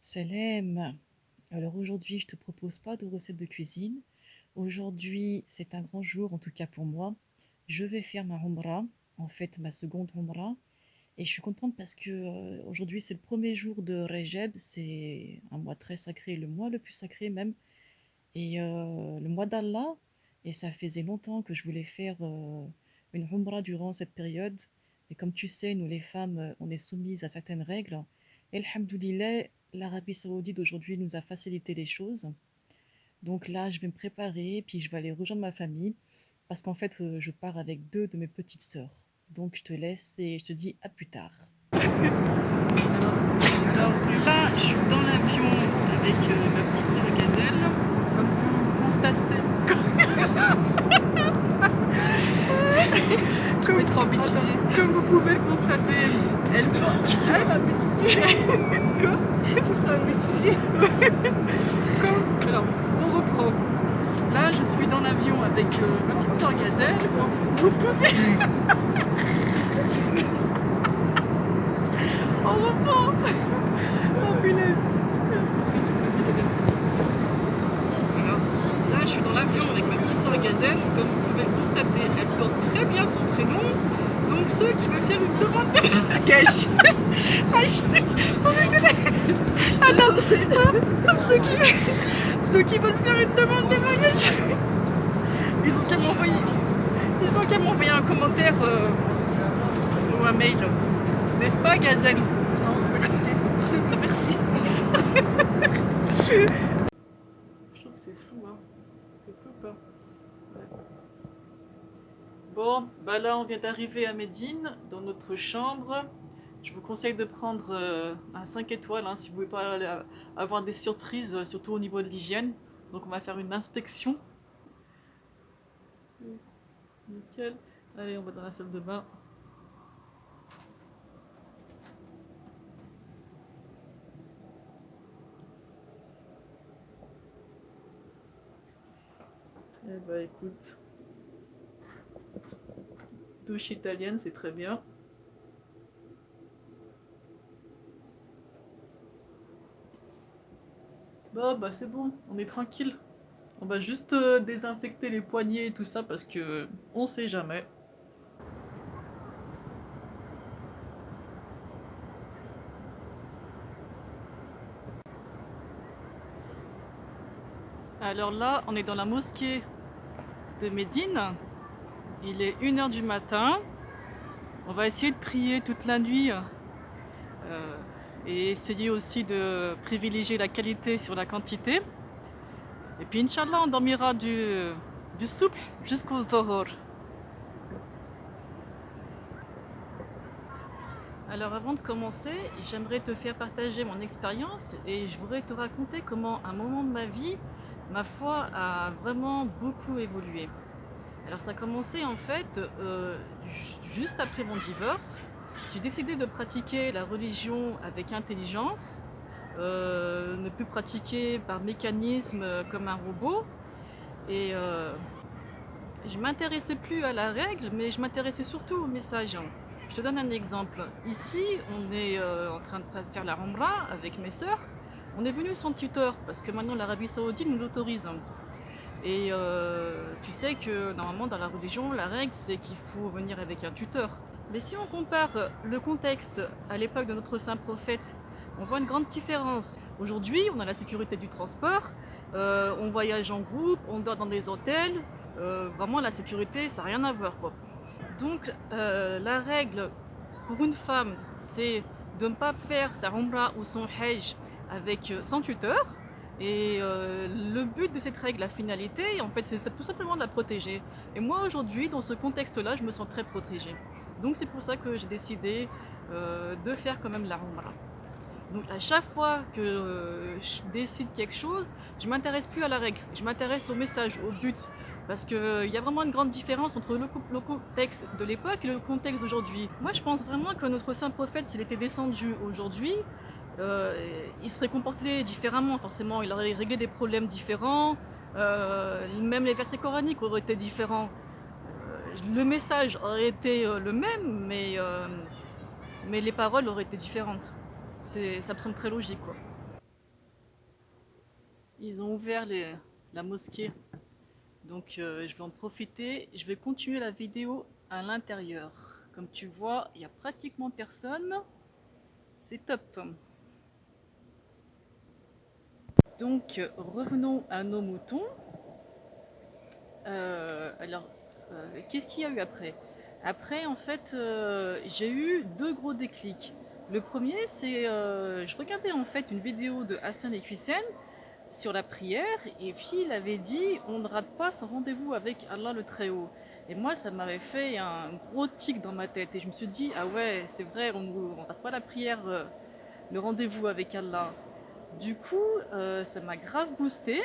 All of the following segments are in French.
Salam. Alors aujourd'hui, je te propose pas de recette de cuisine. Aujourd'hui, c'est un grand jour, en tout cas pour moi. Je vais faire ma Umrah, en fait ma seconde Umrah. Et je suis contente parce que aujourd'hui, c'est le premier jour de Rajab. C'est un mois très sacré, le mois le plus sacré même. Et le mois d'Allah. Et ça faisait longtemps que je voulais faire une Umrah durant cette période. Et comme tu sais, nous les femmes, on est soumises à certaines règles. Et alhamdoulilah, l'Arabie Saoudite d'aujourd'hui nous a facilité les choses. Donc là, je vais me préparer, puis je vais aller rejoindre ma famille. Parce qu'en fait, je pars avec deux de mes petites sœurs. Donc je te laisse et je te dis à plus tard. Alors là, je suis dans l'avion avec ma petite sœur Gazelle. Comme vous constatez, comme vous pouvez le constater, elle va bêtiser. Quoi? Tu feras bêtiser. Alors, on reprend. Là, je suis dans l'avion avec ma petite sœur Gazelle. Vous pouvez. On reprend. Oh punaise. Alors, là, je suis dans l'avion avec ma petite sœur Gazelle. Comme vous pouvez le constater, elle porte très bien son prénom. Donc, ceux qui veulent faire une demande de mariage. On rigole. Attends, ceux qui veulent faire une demande de mariage, ils ont qu'à m'envoyer un commentaire ou un mail. N'est-ce pas, Gazelle? Non, on peut écouter. Merci. Je trouve que c'est flou, hein. C'est flou ou pas? Ouais. Bon, bah là, on vient d'arriver à Médine, dans notre chambre. Je vous conseille de prendre un 5 étoiles hein, si vous voulez pas avoir des surprises, surtout au niveau de l'hygiène. Donc on va faire une inspection. Nickel. Allez, on va dans la salle de bain. Eh bah écoute, douche italienne, c'est très bien. Bah c'est bon, on est tranquille. On va juste désinfecter les poignets et tout ça parce que on sait jamais. Alors là, on est dans la mosquée de Médine. Il est 1h du matin. On va essayer de prier toute la nuit et essayer aussi de privilégier la qualité sur la quantité. Et puis Inch'Allah, on dormira du subh jusqu'au Zohor. Alors avant de commencer, j'aimerais te faire partager mon expérience et je voudrais te raconter comment à un moment de ma vie, ma foi a vraiment beaucoup évolué. Alors ça a commencé en fait juste après mon divorce. J'ai décidé de pratiquer la religion avec intelligence, ne plus pratiquer par mécanisme comme un robot. Et je m'intéressais plus à la règle, mais je m'intéressais surtout au message. Je te donne un exemple. Ici, on est en train de faire la Umrah avec mes sœurs. On est venu sans tuteur parce que maintenant l'Arabie Saoudite nous l'autorise. Et tu sais que normalement dans la religion, la règle c'est qu'il faut venir avec un tuteur. Mais si on compare le contexte à l'époque de notre saint prophète, on voit une grande différence. Aujourd'hui, on a la sécurité du transport, on voyage en groupe, on dort dans des hôtels. Vraiment la sécurité, ça n'a rien à voir quoi. Donc la règle pour une femme, c'est de ne pas faire sa Umrah ou son Hajj avec sans tuteur. Et le but de cette règle, la finalité, en fait, c'est tout simplement de la protéger. Et moi, aujourd'hui, dans ce contexte-là, je me sens très protégée. Donc c'est pour ça que j'ai décidé de faire quand même la Umrah. Donc à chaque fois que je décide quelque chose, je m'intéresse plus à la règle, je m'intéresse au message, au but. Parce qu'il y a vraiment une grande différence entre le contexte de l'époque et le contexte d'aujourd'hui. Moi je pense vraiment que notre saint prophète, s'il était descendu aujourd'hui, il serait comporté différemment forcément, il aurait réglé des problèmes différents, même les versets coraniques auraient été différents. Le message aurait été le même, mais les paroles auraient été différentes. Ça me semble très logique quoi. Ils ont ouvert la mosquée, donc je vais en profiter. Je vais continuer la vidéo à l'intérieur. Comme tu vois, il n'y a pratiquement personne. C'est top. Donc revenons à nos moutons. Alors, qu'est-ce qu'il y a eu après? Après, en fait, j'ai eu deux gros déclics. Le premier, c'est je regardais en fait une vidéo de Hassan et Hussein sur la prière, et puis il avait dit on ne rate pas son rendez-vous avec Allah le Très-Haut. Et moi, ça m'avait fait un gros tic dans ma tête, et je me suis dit ah ouais, c'est vrai, on ne rate pas la prière, le rendez-vous avec Allah. Du coup, ça m'a grave boosté.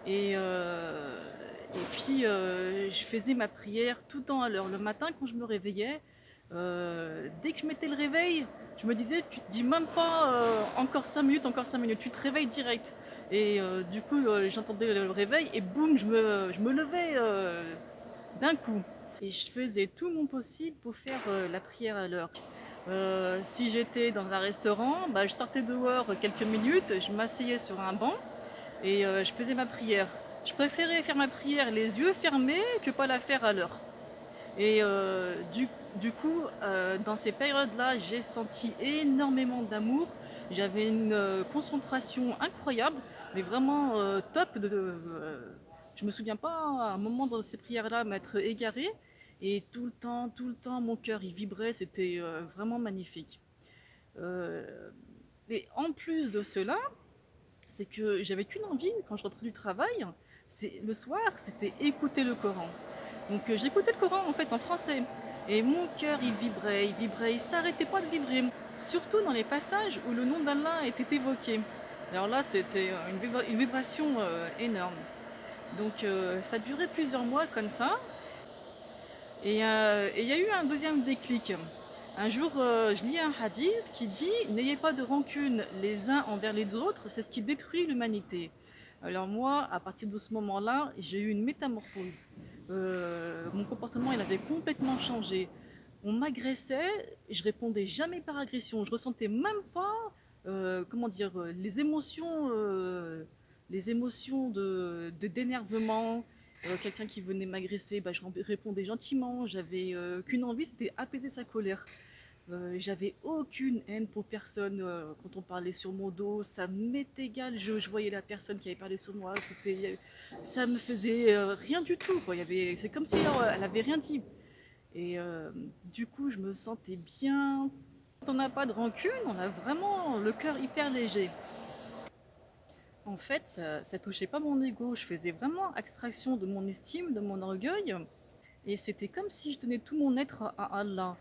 Et, euh, et puis, je faisais ma prière tout le temps à l'heure. Le matin, quand je me réveillais, dès que je mettais le réveil, je me disais, tu te dis même pas encore 5 minutes, encore 5 minutes, tu te réveilles direct. Et du coup, j'entendais le réveil et boum, je me levais d'un coup. Et je faisais tout mon possible pour faire la prière à l'heure. Si j'étais dans un restaurant, bah, je sortais dehors quelques minutes, je m'asseyais sur un banc et je faisais ma prière. Je préférais faire ma prière les yeux fermés que pas la faire à l'heure. Et du coup, dans ces périodes-là, j'ai senti énormément d'amour. J'avais une concentration incroyable, mais vraiment top. Je me souviens pas à un moment dans ces prières-là m'être égarée. Et tout le temps, mon cœur il vibrait. C'était vraiment magnifique. Euh, et en plus de cela, c'est que j'avais qu'une envie quand je rentrais du travail, c'est le soir, c'était écouter le Coran. Donc j'écoutais le Coran en fait en français et mon cœur il vibrait, il s'arrêtait pas de vibrer. Surtout dans les passages où le nom d'Allah était évoqué. Alors là, c'était une vibration énorme. Donc ça durait plusieurs mois comme ça. Et il y a eu un deuxième déclic. Un jour, je lis un hadith qui dit n'ayez pas de rancune les uns envers les autres, c'est ce qui détruit l'humanité. Alors moi, à partir de ce moment-là, j'ai eu une métamorphose. Mon comportement, il avait complètement changé. On m'agressait, je répondais jamais par agression. Je ressentais même pas, comment dire, les émotions de d'énervement. Quelqu'un qui venait m'agresser, bah, je répondais gentiment. J'avais qu'une envie, c'était apaiser sa colère. J'avais aucune haine pour personne quand on parlait sur mon dos. Ça m'est égal. Je voyais la personne qui avait parlé sur moi. Ça me faisait rien du tout. Quoi. C'est comme si elle avait rien dit. Et du coup, je me sentais bien. Quand on n'a pas de rancune, on a vraiment le cœur hyper léger. En fait, ça touchait pas mon ego. Je faisais vraiment abstraction de mon estime, de mon orgueil. Et c'était comme si je donnais tout mon être à Allah.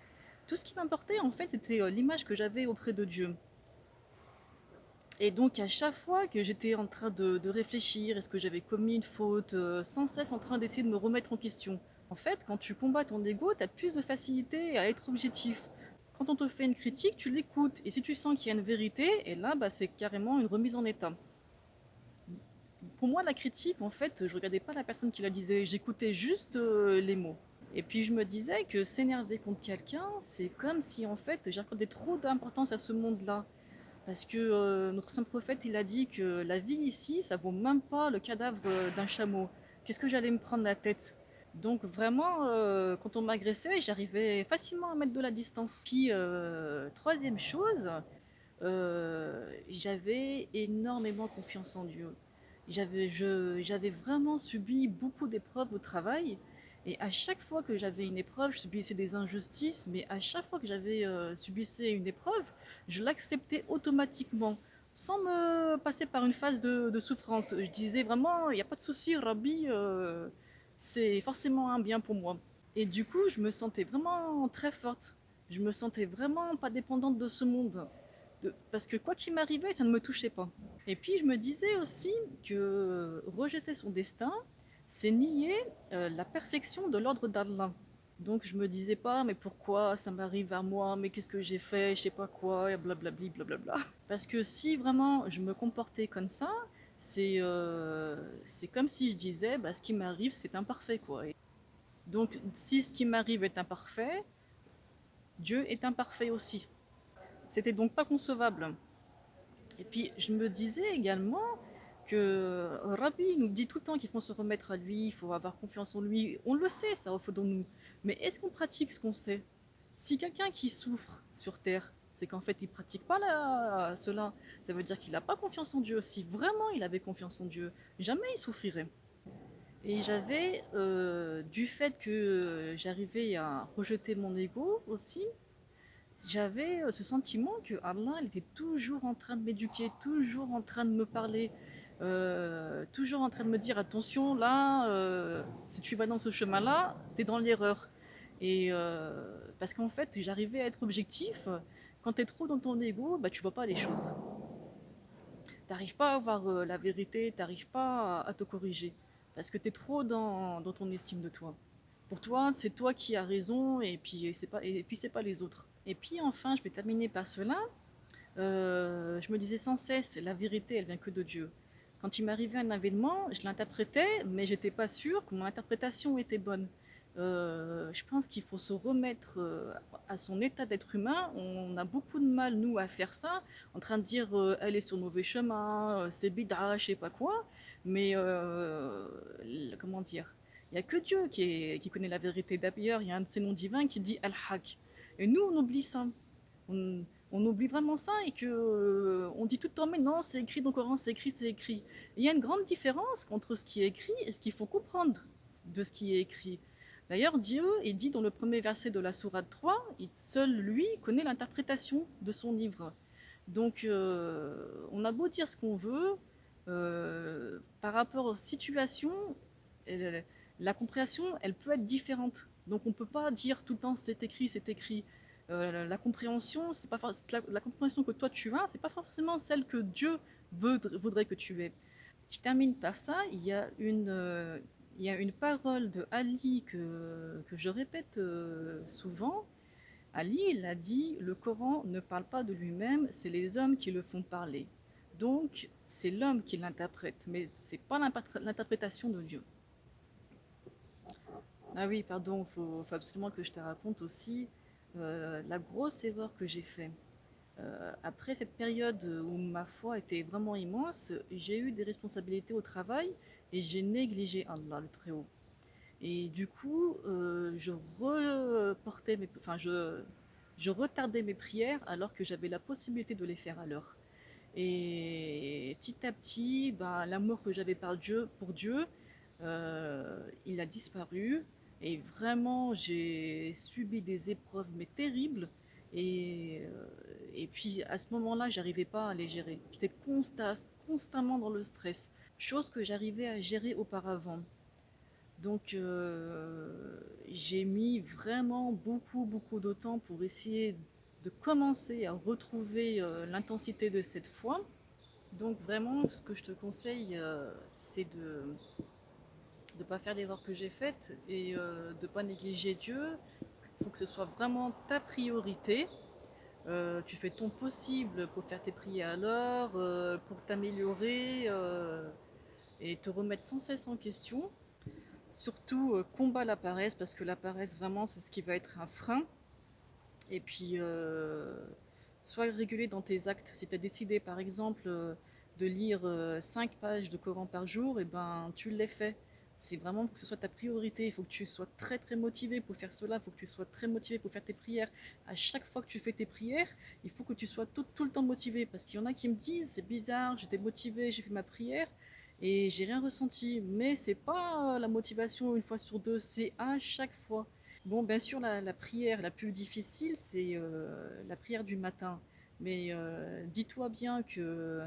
Tout ce qui m'importait, en fait, c'était l'image que j'avais auprès de Dieu. Et donc, à chaque fois que j'étais en train de réfléchir, est-ce que j'avais commis une faute, sans cesse en train d'essayer de me remettre en question. En fait, quand tu combats ton ego, tu as plus de facilité à être objectif. Quand on te fait une critique, tu l'écoutes. Et si tu sens qu'il y a une vérité, et là, bah, c'est carrément une remise en état. Pour moi, la critique, en fait, je regardais pas la personne qui la disait, j'écoutais juste les mots. Et puis je me disais que s'énerver contre quelqu'un, c'est comme si en fait j'accordais trop d'importance à ce monde-là. Parce que notre saint prophète, il a dit que la vie ici, ça vaut même pas le cadavre d'un chameau. Qu'est-ce que j'allais me prendre la tête? Donc vraiment, quand on m'agressait, j'arrivais facilement à mettre de la distance. Puis troisième chose, j'avais énormément confiance en Dieu. J'avais vraiment subi beaucoup d'épreuves au travail. Et à chaque fois que j'avais une épreuve, je subissais des injustices, mais à chaque fois que j'avais subissé une épreuve, je l'acceptais automatiquement, sans me passer par une phase de souffrance. Je disais vraiment, il n'y a pas de souci, Rabbi, c'est forcément un bien pour moi. Et du coup, je me sentais vraiment très forte. Je me sentais vraiment pas dépendante de ce monde. Parce que quoi qu'il m'arrivait, ça ne me touchait pas. Et puis je me disais aussi que rejeter son destin, c'est nier la perfection de l'ordre d'Allah. Donc je me disais pas, mais pourquoi ça m'arrive à moi, mais qu'est-ce que j'ai fait, je sais pas quoi, et blablabli, blablabla. Parce que si vraiment je me comportais comme ça, c'est comme si je disais, bah, ce qui m'arrive c'est imparfait quoi. Et donc si ce qui m'arrive est imparfait, Dieu est imparfait aussi. C'était donc pas concevable. Et puis je me disais également que Rabbi nous dit tout le temps qu'il faut se remettre à lui, il faut avoir confiance en lui. On le sait, ça au fond de nous. Mais est-ce qu'on pratique ce qu'on sait? Si quelqu'un qui souffre sur Terre, c'est qu'en fait il pratique pas cela. Ça veut dire qu'il n'a pas confiance en Dieu. Si vraiment il avait confiance en Dieu, jamais il souffrirait. Et j'avais, du fait que j'arrivais à rejeter mon ego aussi, j'avais ce sentiment que Allah il était toujours en train de m'éduquer, toujours en train de me parler, toujours en train de me dire attention là, si tu vas dans ce chemin-là, t'es dans l'erreur. Et parce qu'en fait, j'arrivais à être objectif. Quand t'es trop dans ton ego, bah tu vois pas les choses. T'arrives pas à voir la vérité, t'arrives pas à te corriger. Parce que t'es trop dans ton estime de toi. Pour toi, c'est toi qui as raison et puis c'est pas les autres. Et puis enfin, je vais terminer par cela. Je me disais sans cesse, la vérité, elle vient que de Dieu. Quand il m'arrivait un événement, je l'interprétais, mais j'étais pas sûre que mon interprétation était bonne. Je pense qu'il faut se remettre à son état d'être humain. On a beaucoup de mal, nous, à faire ça, en train de dire elle est sur le mauvais chemin, c'est bid'a, je sais pas quoi. Mais comment dire, il n'y a que Dieu qui connaît la vérité. D'ailleurs, il y a un de ses noms divins qui dit Al-Haq. Et nous, on oublie ça. On, on oublie vraiment ça et que on dit tout le temps mais non, c'est écrit dans le Coran, c'est écrit, c'est écrit. Il y a une grande différence entre ce qui est écrit et ce qu'il faut comprendre de ce qui est écrit. D'ailleurs, Dieu est dit dans le premier verset de la sourate 3, seul lui connaît l'interprétation de son livre. Donc, on a beau dire ce qu'on veut, par rapport aux situations, elle- la compréhension, elle peut être différente. Donc, on ne peut pas dire tout le temps c'est écrit, c'est écrit. La compréhension, c'est pas la compréhension que toi tu as, c'est pas forcément celle que Dieu voudrait que tu aies. Je termine par ça. Il y a une parole de Ali que je répète souvent. Ali, il a dit, le Coran ne parle pas de lui-même, c'est les hommes qui le font parler. Donc, c'est l'homme qui l'interprète, mais c'est pas l'interprétation de Dieu. Ah oui, pardon, faut absolument que je te raconte aussi la grosse erreur que j'ai faite. Après cette période où ma foi était vraiment immense, j'ai eu des responsabilités au travail et j'ai négligé Allah, le Très-Haut. Et du coup, je retardais mes prières alors que j'avais la possibilité de les faire à l'heure. Et petit à petit, ben, l'amour que j'avais pour Dieu, il a disparu. Et vraiment, j'ai subi des épreuves, mais terribles. Et puis à ce moment-là, j'arrivais pas à les gérer. J'étais constamment dans le stress, chose que j'arrivais à gérer auparavant. Donc j'ai mis vraiment beaucoup de temps pour essayer de commencer à retrouver l'intensité de cette foi. Donc vraiment, ce que je te conseille, c'est de ne pas faire l'erreur que j'ai faite et de ne pas négliger Dieu. Il faut que ce soit vraiment ta priorité. Tu fais ton possible pour faire tes prières à l'heure, pour t'améliorer et te remettre sans cesse en question. Surtout, combat la paresse, parce que la paresse, vraiment, c'est ce qui va être un frein. Et puis, sois régulier dans tes actes. Si tu as décidé, par exemple, de lire 5 pages de Coran par jour, et ben, tu l'as fait. C'est vraiment que ce soit ta priorité. Il faut que tu sois très motivé pour faire cela. Il faut que tu sois très motivé pour faire tes prières. À chaque fois que tu fais tes prières, il faut que tu sois tout le temps motivé. Parce qu'il y en a qui me disent, c'est bizarre, j'étais motivé, j'ai fait ma prière et j'ai rien ressenti. Mais c'est pas la motivation une fois sur deux, c'est à chaque fois. Bon, bien sûr, la prière la plus difficile, c'est la prière du matin. Mais dis-toi bien que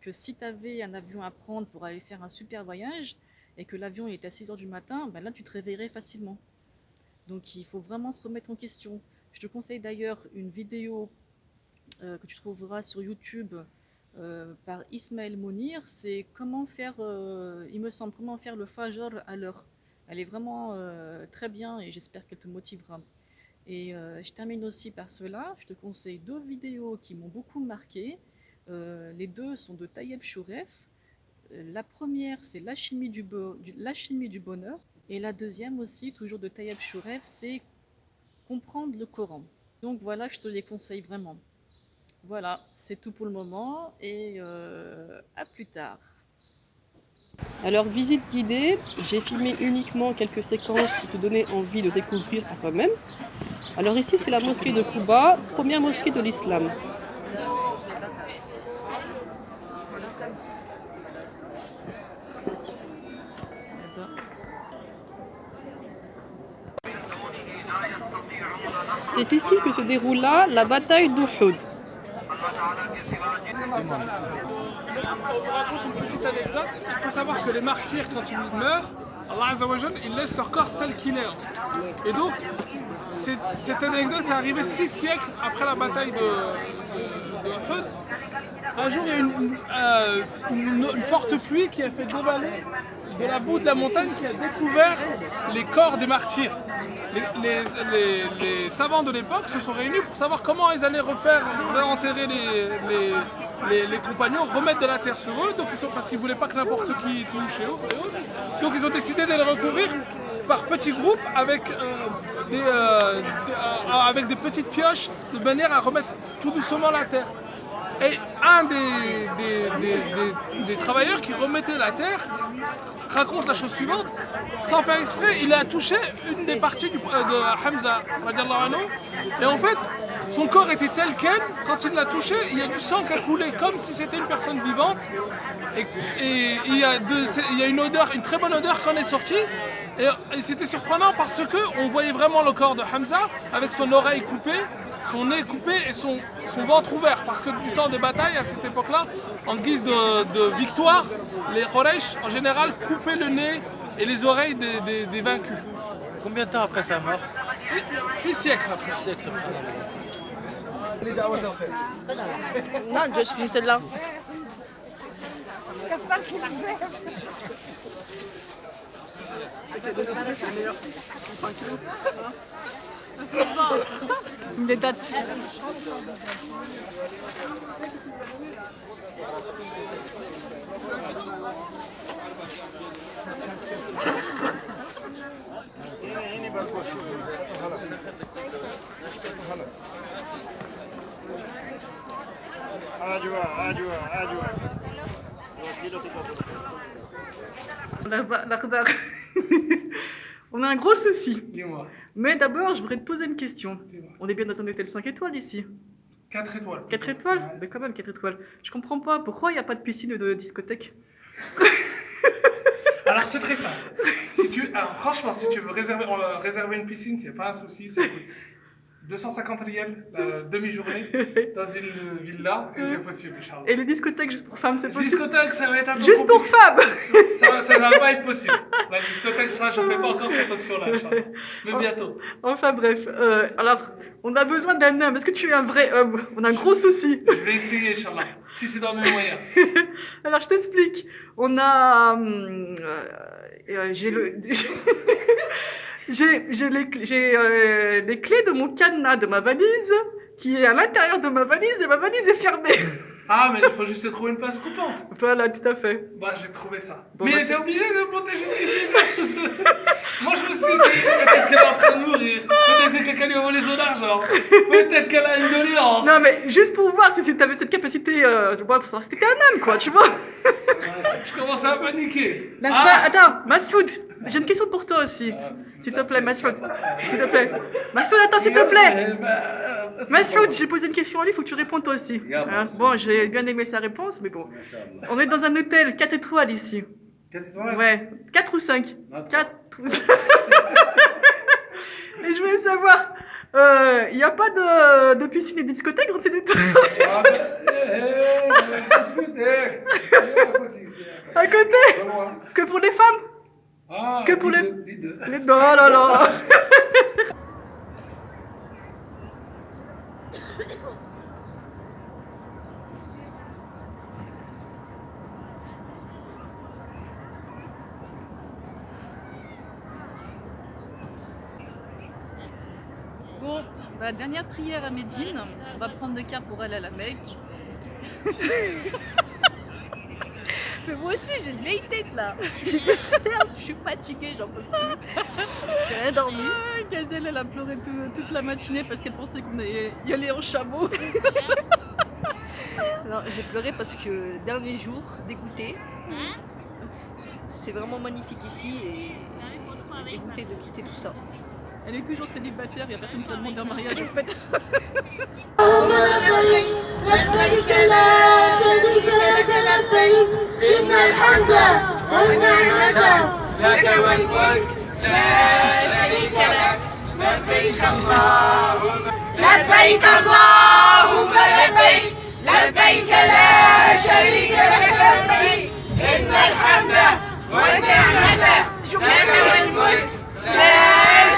si tu avais un avion à prendre pour aller faire un super voyage et que l'avion est à 6 heures du matin, ben là, tu te réveillerais facilement. Donc, il faut vraiment se remettre en question. Je te conseille d'ailleurs une vidéo que tu trouveras sur YouTube par Ismaël Mounir. C'est comment faire, il me semble, comment faire le Fajr à l'heure. Elle est vraiment très bien et j'espère qu'elle te motivera. Et je termine aussi par cela. Je te conseille deux vidéos qui m'ont beaucoup marqué. Les deux sont de Tayeb Chouref. La première, c'est l'alchimie du bonheur. Et la deuxième aussi, toujours de Tayeb Chouref, c'est comprendre le Coran. Donc voilà, je te les conseille vraiment. Voilà, c'est tout pour le moment et à plus tard. Alors, visite guidée, j'ai filmé uniquement quelques séquences pour te donner envie de découvrir par toi-même. Alors ici, c'est la mosquée de Quba, première mosquée de l'islam. C'est ici que se déroula la bataille d'Uhud. On raconte une petite anecdote. Il faut savoir que les martyrs, quand ils meurent, Allah Azza wa Jal, il laisse leur corps tel qu'il est. Et donc, cette anecdote est arrivée 6 siècles après la bataille de Uhud. Un jour, il y a une forte pluie qui a fait dévaler de la boue de la montagne, qui a découvert les corps des martyrs. Les savants de l'époque se sont réunis pour savoir comment ils allaient enterrer les compagnons, remettre de la terre sur eux, donc parce qu'ils ne voulaient pas que n'importe qui touche et autres. Donc ils ont décidé de les recouvrir par petits groupes avec des petites pioches, de manière à remettre tout doucement la terre. Et un des travailleurs qui remettait la terre raconte la chose suivante: sans faire exprès, il a touché une des parties de Hamza, et en fait, son corps était tel quel. Quand il l'a touché, il y a du sang qui a coulé, comme si c'était une personne vivante. Et il y a une odeur, une très bonne odeur qui en est sortie. Et c'était surprenant parce que on voyait vraiment le corps de Hamza avec son oreille coupée, son nez coupé et son ventre ouvert, parce que du temps des batailles à cette époque-là, en guise de victoire, les Quraysh en général coupaient le nez et les oreilles des vaincus. Combien de temps après sa mort? 6 siècles après. 6 siècles après. Non, je finis celle-là. Des dates. On a un gros souci. Dis-moi. Mais d'abord, je voudrais te poser une question. Dis-moi. On est bien dans un hôtel 5 étoiles ici. 4 étoiles. 4 étoiles? Mais quand même 4 étoiles. Je comprends pas, pourquoi il n'y a pas de piscine ou de discothèque? Alors c'est très simple. Alors franchement, si tu veux réserver une piscine, c'est pas un souci. Ça coûte 250 riels la demi-journée dans une villa et c'est possible, Inch'Allah. Et les discothèques juste pour femmes, c'est possible? Discothèque, ça va être un peu Juste pour compliqué. femmes! Ça va pas être possible. La discothèque, ça, je fais pas encore cette option-là, Inch'Allah. Mais bientôt. Enfin bref, alors, on a besoin d'un homme. Est-ce que tu es un vrai homme? On a un gros souci. Je vais essayer, Inch'Allah. Si c'est dans mes moyens. Alors je t'explique. On a... j'ai les clés de mon cadenas de ma valise qui est à l'intérieur de ma valise et ma valise est fermée. Ah, mais il faut juste trouver une place coupante. Voilà, tout à fait. Bah, j'ai trouvé ça. Bon, mais bah, t'es obligé de monter jusqu'ici. Moi, je me suis dit, peut-être qu'elle est en train de mourir. Peut-être que quelqu'un lui a volé son argent. Peut-être qu'elle a une doléance. Non, mais juste pour voir si t'avais cette capacité, pour savoir si t'étais un homme, quoi, tu vois. Je commence à paniquer. Attends, Massoud, j'ai une question pour toi aussi. S'il te plaît, Massoud. S'il te plaît. Massoud, attends, s'il te plaît. Massoud, j'ai posé une question à lui, il faut que tu répondes toi aussi. Hein? Bon, j'ai bien aimé sa réponse, mais bon. On est dans un hôtel 4 étoiles ici. 4 étoiles? Ouais, 4 ou 5? 4 ou 5. Et je voulais savoir, il n'y a pas de piscine et de discothèque dans ces à côté? Que pour les femmes? Que pour les deux? Oh là là. Bon, bah, dernière prière à Médine. On va prendre le car pour aller à la Mecque. Mais moi aussi, j'ai une vieille tête là. Je suis fatiguée, j'en peux plus. J'ai rien dormi. Gazelle, elle a pleuré toute la matinée parce qu'elle pensait qu'on allait y aller en chameau. Non, j'ai pleuré parce que dernier jour, dégoûtée, C'est vraiment magnifique ici et dégoûté de quitter tout ça. Elle est toujours célibataire, il n'y a personne qui l'a demandé en mariage en fait. لبيك لا شريك لك لبيك إن الحمد والنعمة لك والملك لا شريك لك لبيك اللهم لبيك اللهم لبيك لبيك لا شريك لك لبيك إن الحمد والنعمة لك والملك لا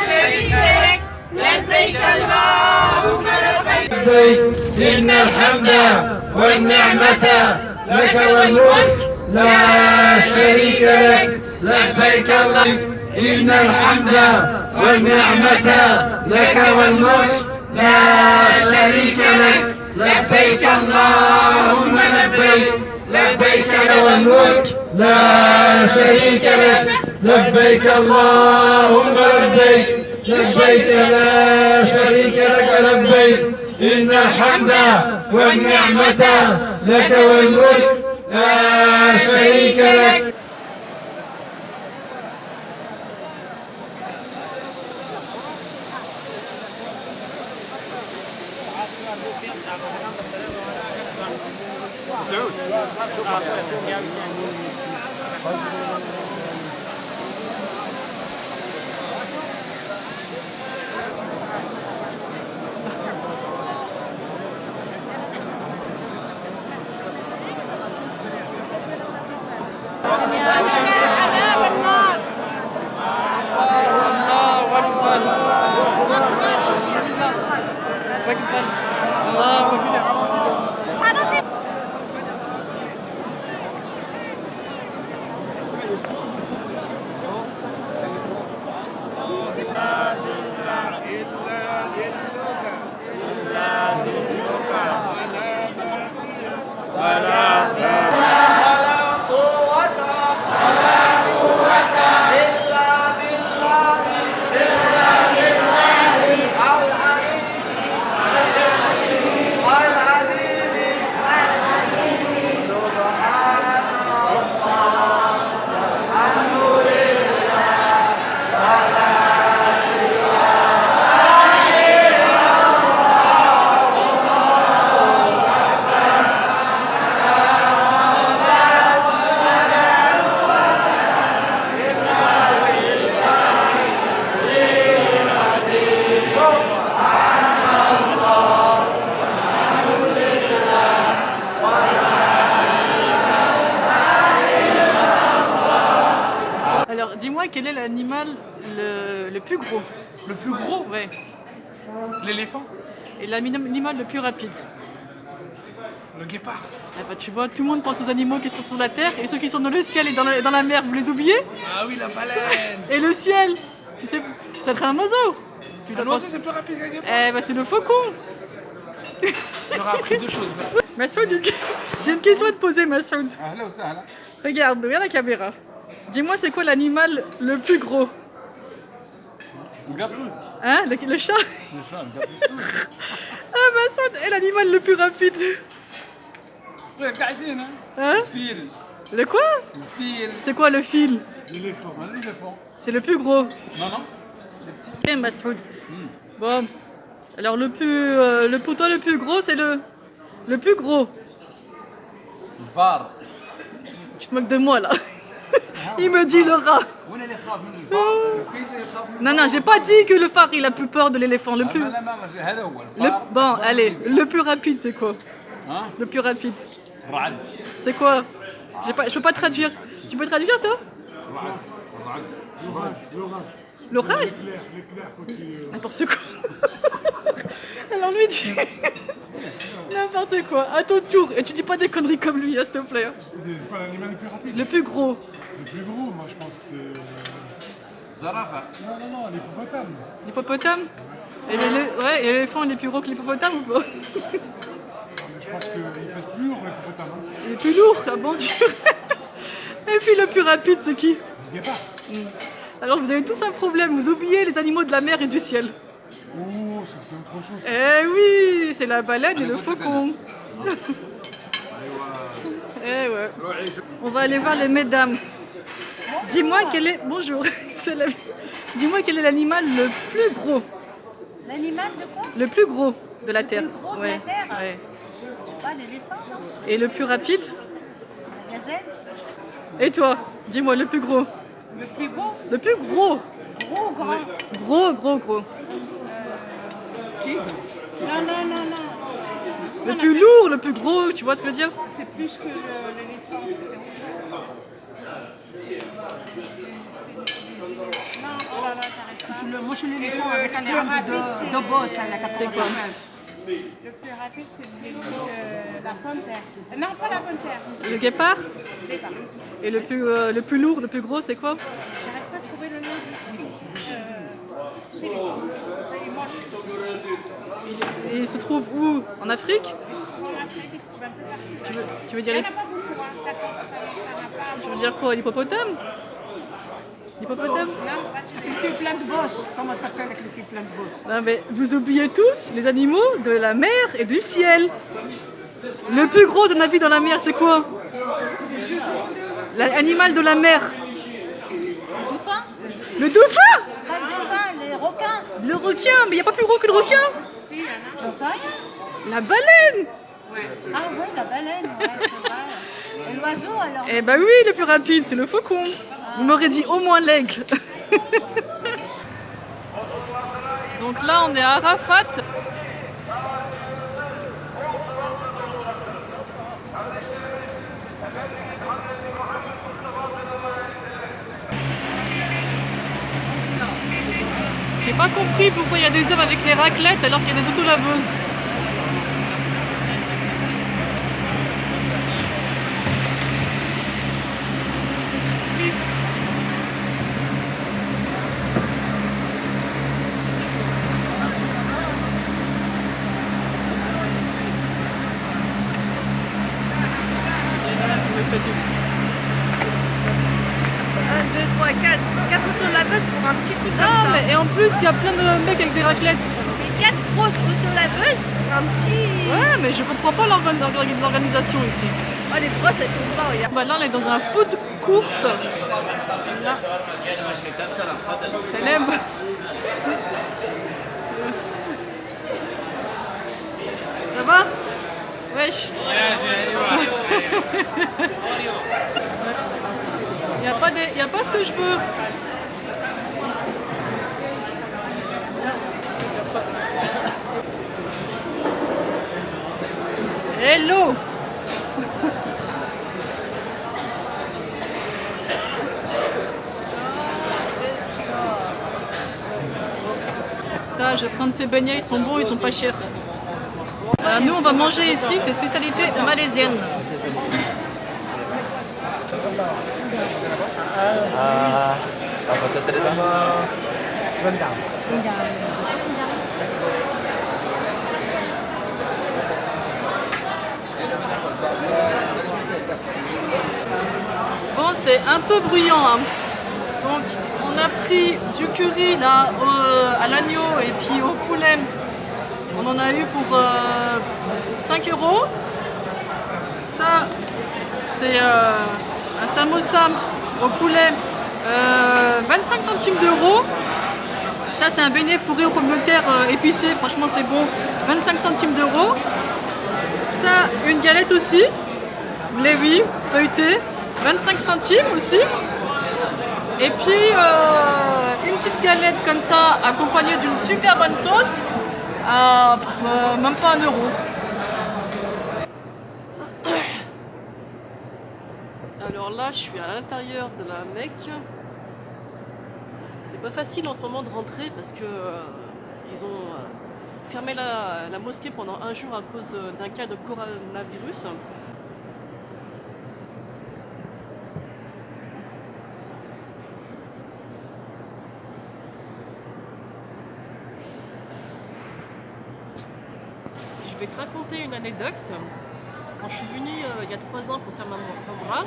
شريك لك لبيك اللهم لبيك إن الحمد والنعمة لك والملك لا شريك لك لبيك اللهم إن الحمد والنعمة لك والملك لا شريك لك لبيك اللهم لبيك لبيك والملك لا شريك لك لبيك اللهم لبيك لبيك لا شريك لك لبيك إن الحمد والنعمة لك والملك لا شريك لك. Alors dis-moi quel est l'animal le plus gros? Le plus gros, Ouais. l'éléphant, Et l'animal le plus rapide? le guépard. Ah bah tu vois, tout le monde pense aux animaux qui sont sur la terre et ceux qui sont dans le ciel et dans la mer, vous les oubliez? Ah oui, la baleine. Et le ciel, tu sais, ça serait un oiseau. Un oiseau, c'est plus rapide qu'un guépard. Eh bah c'est le faucon. J'aurais appris deux choses. Massoud, j'ai une question à te poser, Massoud. Ahla wa sahla. Regarde la caméra. Dis-moi, c'est quoi l'animal le plus gros? Hein? Le chat? Ah, Massoud, et l'animal le plus rapide? Hein? Fil. Le quoi? Fil. C'est quoi le fil? L'éléphant. C'est le plus gros. Non, non. Ok, Massoud. Bon. Alors, pour toi, le plus gros, c'est le plus gros. Var. Tu te moques de moi, là. Il me dit le rat. Non, non, j'ai pas dit que le phare, il a plus peur de l'éléphant. Bon, allez, le plus rapide, c'est quoi? Le plus rapide. C'est quoi? Je peux pas traduire. Tu peux traduire, toi? L'orage? N'importe quoi. Alors lui dit n'importe quoi. À ton tour. Et tu dis pas des conneries comme lui, s'il te plaît. C'est pas l'animal le plus rapide. Le plus gros. Le plus gros, moi je pense que c'est. Zarafa. Non, non, non, l'hippopotame. L'hippopotame? Ouais, et l'éléphant, il est plus gros que l'hippopotame ou pas? Je pense qu'il fait plus lourd l'hippopotame. Hein. Il est plus lourd, ah bon Dieu. Et puis le plus rapide, c'est qui? Le guépard. Alors vous avez tous un problème, vous oubliez les animaux de la mer et du ciel. Oh, ça c'est autre chose. Eh oui, c'est la baleine et le faucon. Eh ouais. On va aller voir les mesdames. Dis-moi quel est... Bonjour. Dis-moi quel est l'animal le plus gros. L'animal de quoi? Le plus gros de la Terre. Le plus gros de la Terre? Ouais. Je sais pas, l'éléphant, non? Et le plus rapide? La gazelle? Et toi? Dis-moi le plus gros. Le plus beau? Le plus gros. Gros, grand? Gros. Tigre? Non. Le plus lourd, le plus gros, tu vois ce que je veux dire? C'est plus que l'éléphant, c'est autre chose. Non, oh là, j'arrête pas. Moi, je suis l'éléphant avec un élan de boss à la 85. Le plus rapide, c'est la panthère. Non, pas la panthère. Le guépard? Départ. Et le plus lourd, le plus gros, c'est quoi? J'arrive pas à trouver le nom. C'est les tout. C'est les moches. Et il se trouve où? En Afrique? Ils se trouvent en Afrique, ils se trouvent un peu partout. Tu veux dire Il n'y en a pas beaucoup, hein. Ça n'a pas. Tu veux dire quoi? L'hippopotame? L'hippopotame? Non, pas celui-là. Il fait plein de bosses. Comment ça s'appelle avec les filles plein de bosses? Non mais vous oubliez tous les animaux de la mer et du ciel. Le plus gros de vie dans la mer, c'est quoi? L'animal de la mer. Le dauphin? Le dauphin? Pas le dauphin, les requins. Le requin? Mais il n'y a pas plus gros que le requin? Si, il y en a. J'en sais rien. La baleine? Ah ouais, la baleine, ouais, c'est vrai. Et l'oiseau alors? Eh ben oui, le plus rapide, c'est le faucon. Vous m'aurez dit au moins l'aigle. Donc là, on est à Arafat. J'ai pas compris pourquoi il y a des hommes avec les raclettes alors qu'il y a des autolaveuses. Pour un petit truc Non, mais et en plus, il y a plein de mecs avec des raclettes. 4 grosses auto-laveuses pour un petit... Ouais, mais je comprends pas l'organisation ici. Oh, les grosses, elles tombent pas, regarde. Bah là, on est dans un foot court. Là. Salam. Ça va? Wesh. Y a pas ce que je veux. Hello. Ça, je vais prendre ces beignets, ils sont bons, ils sont pas chers. Alors nous, on va manger ici, c'est spécialité malaisienne. Bon, c'est un peu bruyant, hein. Donc, on a pris du curry là à l'agneau et puis au poulet. On en a eu pour 5 €. Ça, c'est un samosa au poulet, 25 centimes d'euros. Ça, c'est un beignet fourré aux pommes de terre épicé. Franchement, c'est bon, 25 centimes d'euros. Ça, une galette aussi, Lévi, feuilletée, 25 centimes aussi. Et puis, une petite galette comme ça, accompagnée d'une super bonne sauce, à même pas 1 €. Alors là, je suis à l'intérieur de la Mecque. C'est pas facile en ce moment de rentrer parce que ils ont fermé la mosquée pendant 1 jour à cause d'un cas de coronavirus. Je vais te raconter une anecdote. Quand je suis venue il y a 3 ans pour faire ma Umrah,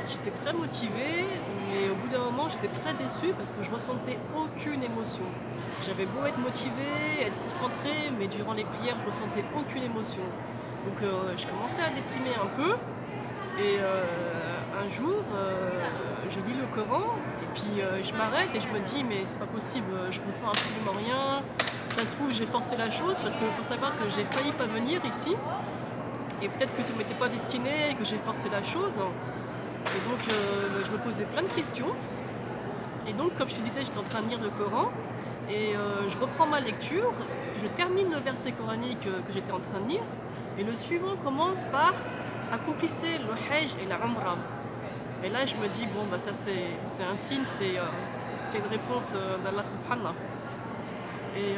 j'étais très motivée, mais au bout d'un moment j'étais très déçue parce que je ressentais aucune émotion. J'avais beau être motivée, être concentrée, mais durant les prières je ressentais aucune émotion. Donc je commençais à déprimer un peu. Et un jour, je lis le Coran et puis je m'arrête et je me dis mais c'est pas possible, je ressens absolument rien. Ça se trouve j'ai forcé la chose parce qu'il faut savoir que j'ai failli pas venir ici. Et peut-être que ça ne m'était pas destiné et que j'ai forcé la chose. Et donc je me posais plein de questions. Et donc comme je te disais, j'étais en train de lire le Coran. Et je reprends ma lecture, je termine le verset coranique que j'étais en train de lire. Et le suivant commence par « Accomplissez le Hajj et la Umrah ». Et là je me dis, bon bah ça c'est un signe, c'est une réponse d'Allah subhanallah. Et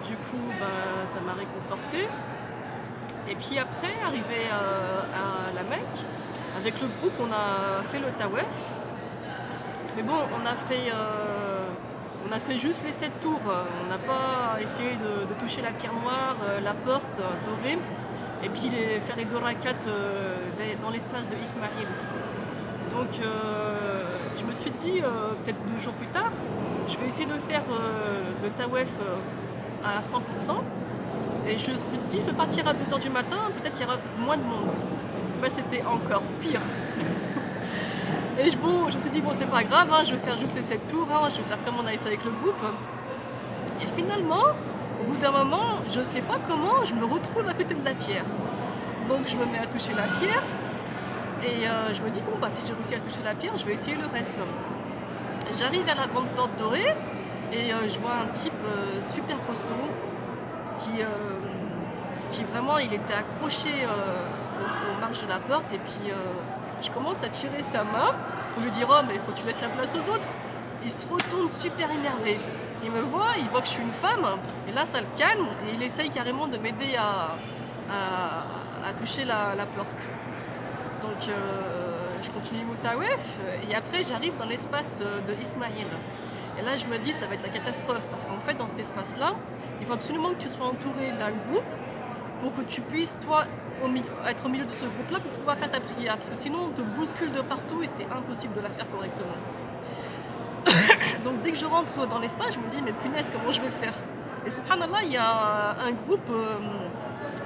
du coup bah, ça m'a réconfortée. Et puis après, arrivé à la Mecque, avec le groupe, on a fait le tawaf. Mais bon, on a fait juste les 7 tours. On n'a pas essayé de toucher la pierre noire, la porte dorée, et puis faire les 2 rakats dans l'espace de Ismaïl. Donc je me suis dit, peut-être 2 jours plus tard, je vais essayer de faire le tawaf à 100%. Et je me suis dit, je vais partir à 2h du matin, peut-être qu'il y aura moins de monde. Ben, c'était encore pire. Et je me suis dit, bon, c'est pas grave, hein, je vais faire juste les 7 tours, hein, je vais faire comme on avait fait avec le groupe. Et finalement, au bout d'un moment, je sais pas comment, je me retrouve à côté de la pierre. Donc je me mets à toucher la pierre. Et je me dis, bon, bah, si j'ai réussi à toucher la pierre, je vais essayer le reste. J'arrive à la grande porte dorée et je vois un type super costaud. Qui vraiment il était accroché aux marches de la porte et puis je commence à tirer sa main pour lui dire oh mais il faut que tu laisses la place aux autres. Il se retourne super énervé, il me voit, il voit que je suis une femme et là ça le calme et il essaye carrément de m'aider à toucher la porte. Donc je continue mon tawaf et après j'arrive dans l'espace de Ismaïl. Et là je me dis ça va être la catastrophe parce qu'en fait dans cet espace là il faut absolument que tu sois entouré d'un groupe pour que tu puisses, toi, être au milieu de ce groupe-là pour pouvoir faire ta prière. Parce que sinon, on te bouscule de partout et c'est impossible de la faire correctement. Donc, dès que je rentre dans l'espace, je me dis, mais punaise, comment je vais faire? Et subhanallah, il y a un groupe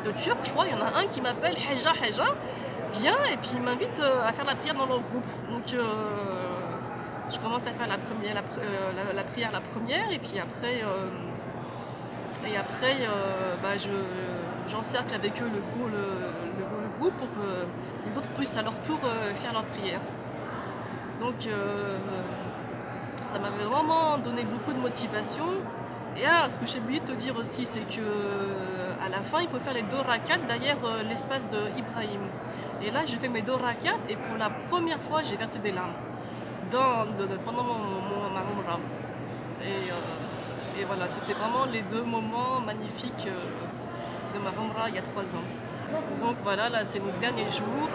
de Turcs, je crois, il y en a un qui m'appelle Haja, viens, et puis il m'invite à faire la prière dans leur groupe. Donc, je commence à faire la prière la première, et puis après... bah, j'encercle avec eux le groupe pour que les autres puissent à leur tour faire leur prière. Donc ça m'avait vraiment donné beaucoup de motivation. Et ce que j'ai oublié de te dire aussi, c'est que à la fin, il faut faire les 2 rakats derrière l'espace de Ibrahim. Et là, j'ai fait mes 2 rakats et pour la première fois, j'ai versé des larmes pendant ma umrah. Et voilà, c'était vraiment les 2 moments magnifiques de ma umrah il y a 3 ans. Donc voilà, là c'est notre dernier jour.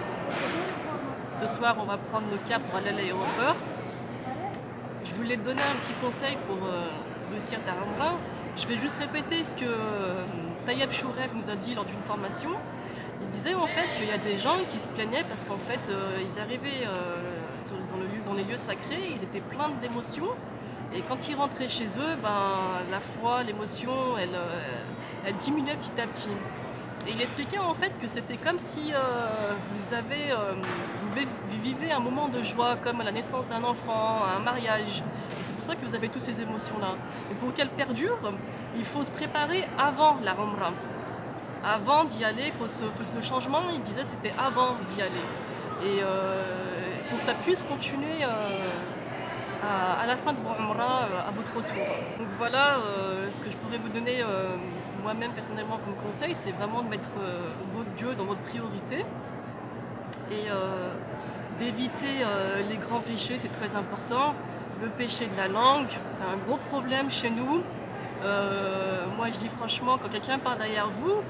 Ce soir, on va prendre le car pour aller à l'aéroport. Je voulais te donner un petit conseil pour réussir ta umrah. Je vais juste répéter ce que Tayyab Shourev nous a dit lors d'une formation. Il disait en fait qu'il y a des gens qui se plaignaient parce qu'en fait, ils arrivaient dans les lieux sacrés, ils étaient pleins d'émotions. Et quand ils rentraient chez eux, la foi, l'émotion, elle diminuait petit à petit. Et il expliquait en fait que c'était comme si vous vivez un moment de joie, comme la naissance d'un enfant, un mariage. Et c'est pour ça que vous avez toutes ces émotions-là. Et pour qu'elles perdurent, il faut se préparer avant la umrah. Avant d'y aller, le changement, il disait, c'était avant d'y aller. Et pour que ça puisse continuer... à la fin de votre umrah, à votre retour. Donc voilà ce que je pourrais vous donner moi-même personnellement comme conseil, c'est vraiment de mettre votre Dieu dans votre priorité et d'éviter les grands péchés, c'est très important. Le péché de la langue, c'est un gros problème chez nous. Moi je dis franchement, quand quelqu'un parle derrière vous,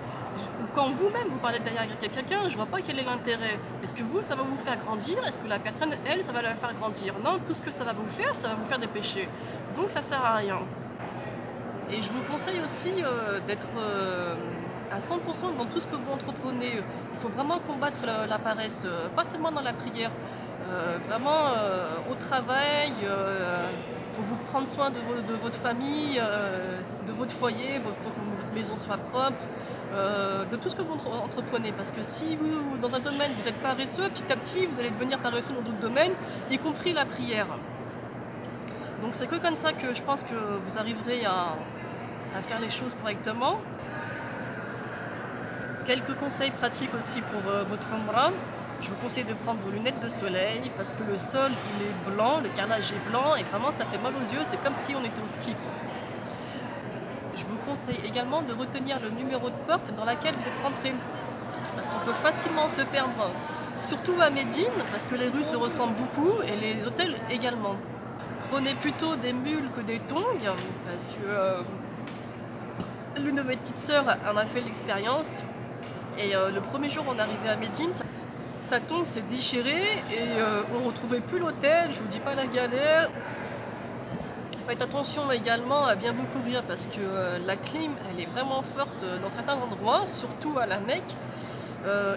ou quand vous-même vous parlez derrière quelqu'un, je vois pas quel est l'intérêt. Est-ce que vous, ça va vous faire grandir? Est-ce que la personne, elle, ça va la faire grandir? Non, tout ce que ça va vous faire des péchés. Donc ça sert à rien. Et je vous conseille aussi d'être à 100% dans tout ce que vous entreprenez. Il faut vraiment combattre la paresse, pas seulement dans la prière, vraiment au travail. Il faut vous prendre soin de votre famille, de votre foyer, il faut que votre maison soit propre. de tout ce que vous entreprenez. Parce que si vous, dans un domaine, vous êtes paresseux, petit à petit, vous allez devenir paresseux dans d'autres domaines, y compris la prière. Donc c'est que comme ça que je pense que vous arriverez à faire les choses correctement. Quelques conseils pratiques aussi pour votre Umrah. Je vous conseille de prendre vos lunettes de soleil parce que le sol il est blanc, le carrelage est blanc et vraiment ça fait mal aux yeux, c'est comme si on était au ski. Je vous conseille également de retenir le numéro de porte dans laquelle vous êtes rentré parce qu'on peut facilement se perdre, surtout à Médine parce que les rues se ressemblent beaucoup et les hôtels également. Prenez plutôt des mules que des tongs parce que l'une de mes petites sœurs en a fait l'expérience et le premier jour on est arrivé à Médine, sa tongue s'est déchirée et on ne retrouvait plus l'hôtel, je vous dis pas la galère. Faites attention également à bien vous couvrir parce que la clim elle est vraiment forte dans certains endroits, surtout à la Mecque,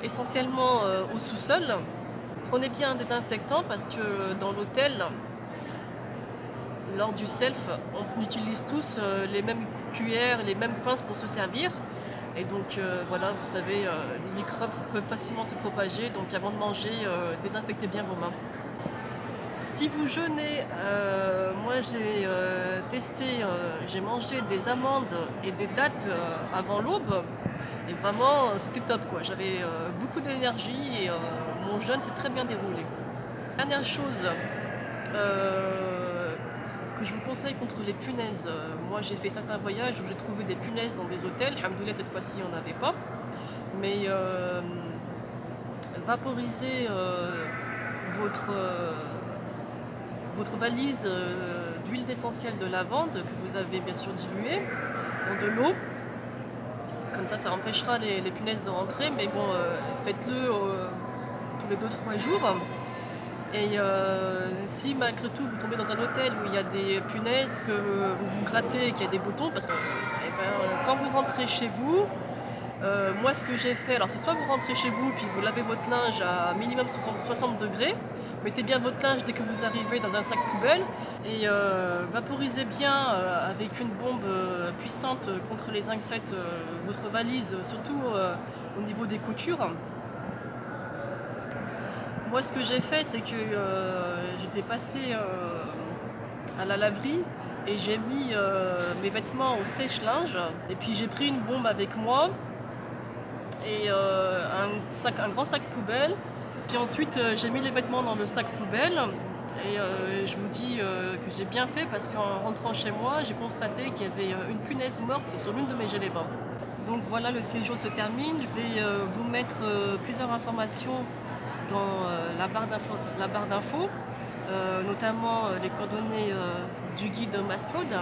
essentiellement au sous-sol. Prenez bien un désinfectant parce que dans l'hôtel, lors du self, on utilise tous les mêmes cuillères, les mêmes pinces pour se servir. Et donc voilà, vous savez, les microbes peuvent facilement se propager, donc avant de manger, désinfectez bien vos mains. Si vous jeûnez, moi j'ai testé, j'ai mangé des amandes et des dattes avant l'aube, et vraiment c'était top quoi. J'avais beaucoup d'énergie et mon jeûne s'est très bien déroulé. Dernière chose, que je vous conseille contre les punaises. Moi j'ai fait certains voyages où j'ai trouvé des punaises dans des hôtels. Alhamdoulilah cette fois-ci on n'en avait pas. Mais vaporisez votre valise d'huile d'essentiel de lavande que vous avez bien sûr diluée dans de l'eau. Comme ça empêchera les punaises de rentrer. Mais bon, faites-le tous les 2-3 jours. Et si malgré tout vous tombez dans un hôtel où il y a des punaises, que vous grattez, qu'il y a des boutons, parce que quand vous rentrez chez vous, moi ce que j'ai fait, alors c'est soit vous rentrez chez vous puis vous lavez votre linge à minimum 60 degrés, mettez bien votre linge dès que vous arrivez dans un sac poubelle et vaporisez bien avec une bombe puissante contre les insectes votre valise, surtout au niveau des coutures. Moi, ce que j'ai fait, c'est que j'étais passée à la laverie et j'ai mis mes vêtements au sèche-linge. Et puis j'ai pris une bombe avec moi et un grand sac poubelle. Puis ensuite, j'ai mis les vêtements dans le sac poubelle. Et je vous dis que j'ai bien fait parce qu'en rentrant chez moi, j'ai constaté qu'il y avait une punaise morte sur l'une de mes gilets bains. Donc voilà, le séjour se termine. Je vais vous mettre plusieurs informations dans la barre d'infos, notamment les coordonnées du guide Masoud.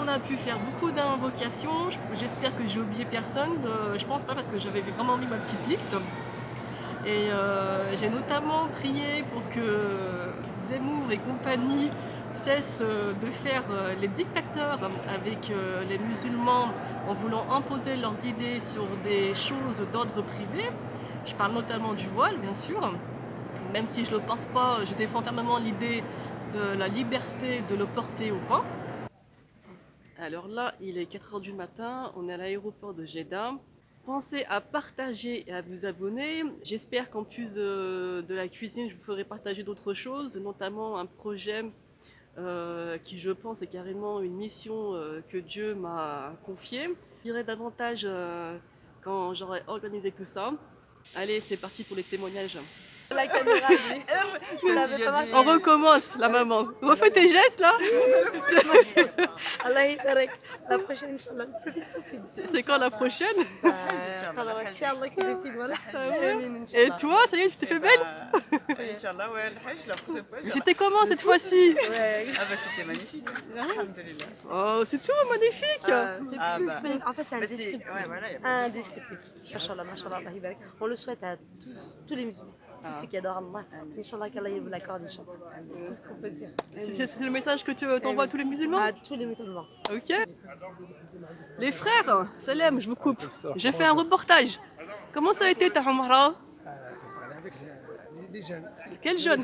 On a pu faire beaucoup d'invocations, j'espère que j'ai oublié personne, je pense pas parce que j'avais vraiment mis ma petite liste. Et j'ai notamment prié pour que Zemmour et compagnie cessent de faire les dictateurs avec les musulmans en voulant imposer leurs idées sur des choses d'ordre privé. Je parle notamment du voile, bien sûr, même si je ne le porte pas, je défends fermement l'idée de la liberté de le porter ou pas. Alors là, il est 4 h du matin, on est à l'aéroport de Jeddah. Pensez à partager et à vous abonner. J'espère qu'en plus de la cuisine, je vous ferai partager d'autres choses, notamment un projet qui, je pense, est carrément une mission que Dieu m'a confiée. Je dirai davantage quand j'aurai organisé tout ça. Allez, c'est parti pour les témoignages. La caméra, on recommence, la maman. Refais tes gestes là. Allah yabarak. La prochaine, Inch'Allah. C'est quand la prochaine? C'est Allah qui décide, voilà. Et toi, ça y est, tu t'es fait belle? Inch'Allah, ouais, le Hajj, la prochaine fois. C'était comment cette fois-ci? Ah bah c'était magnifique. Alhamdulillah. Oh, c'est tout magnifique. C'est plus que... En fait, c'est indescriptible. Ouais, voilà, Indescriptible. Machallah, machallah, Allah yabarak. On le souhaite à tous les musulmans. Tous ceux qui adorent Allah, Inch'Allah qu'Allah vous l'accorde, Inch'Allah. C'est tout ce qu'on peut dire. C'est le message que tu t'envoies à tous les musulmans? À tous les musulmans. Ok. Les frères, salam, je vous coupe. J'ai fait un reportage. Comment ça a été ta Umrah? Des jeunes. Quel jeune?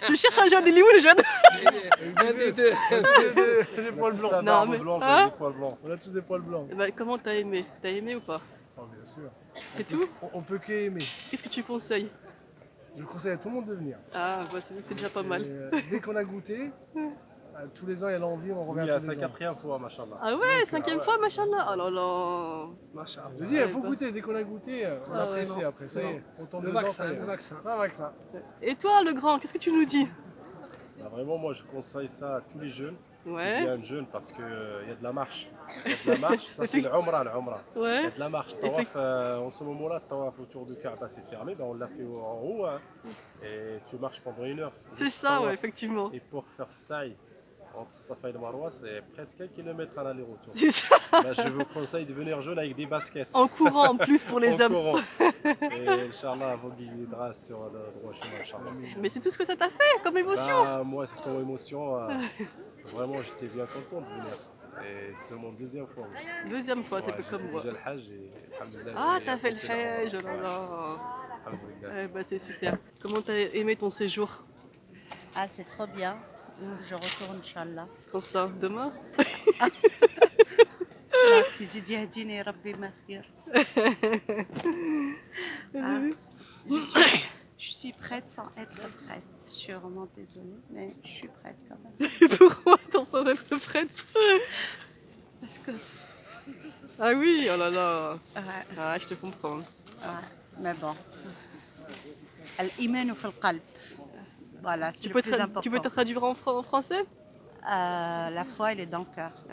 Je cherche un jeune, il est où le jeune? Un des deux. Les poils blancs. Non, mais- Blanche, hein des poils blancs. On a tous des poils blancs. Eh ben, comment t'as aimé? T'as aimé ou pas? Oh, bien sûr. C'est tout? On peut qu'aimer. Qu'est-ce que tu conseilles? Je conseille à tout le monde de venir. Ah, bah, c'est déjà pas mal. Et, dès qu'on a goûté, tous les ans il y a l'envie, on revient Oui, tous c'est les la ans. 4e fois, machallah. Ah ouais, cinquième fois, machallah. Oh là là. Je dis, il faut goûter. Dès qu'on a goûté, on Ah, apprécie ouais. après. Ça y est, on tombe Le dedans, vaccin, ça y est. le vaccin. C'est un vaccin. Et toi, le grand, qu'est-ce que tu nous dis? Bah, vraiment, moi, je conseille ça à tous les jeunes. Ouais. Bien jeunes parce qu'il y a de la marche. Il y a de la marche, ça c'est l'Umrah. Ouais. Il y a de la marche. Tawaf, en ce moment-là, le tawaf autour du Kaaba c'est fermé. Ben, on l'a fait en haut. Hein. Et tu marches pendant 1 heure. C'est Juste ça, tawaf. ouais, effectivement. Et pour faire ça, entre Safa et le Marwa, c'est presque 1 kilomètre à l'aller-retour. C'est ça. Bah, je vous conseille de venir jeune avec des baskets. En courant en plus pour les En hommes. courant. Et Inch'Allah, vous guidera sur le droit chemin, Inch'Allah. Mais c'est tout ce que ça t'a fait comme émotion. Bah, moi, c'est comme émotion. Vraiment, j'étais bien content de venir. Et c'est mon 2e fois. Oui. Deuxième fois, t'as Ouais, fait j'ai comme fait moi. déjà le Hajj et alhamdoulilah, Ah, j'ai t'as fait le apporté la- Hajj, oh là là. Alhamdoulilah. Eh bah, c'est super. Comment t'as aimé ton séjour? Ah, c'est trop bien. Je retourne, Inch'Allah. Quand ça? Demain? Kizidi Hadini Rabbi Mahir. Je suis prête sans être prête. Je suis vraiment désolée, mais je suis prête quand même. Pourquoi t'en sans être prête? Parce que. Ah oui, oh là là. Ouais. Ah, je te comprends. Ouais, mais bon. Al-iman fi al-qalb. Voilà, c'est Tu le peux, plus important. tu peux te traduire en français? La foi, elle est dans le cœur.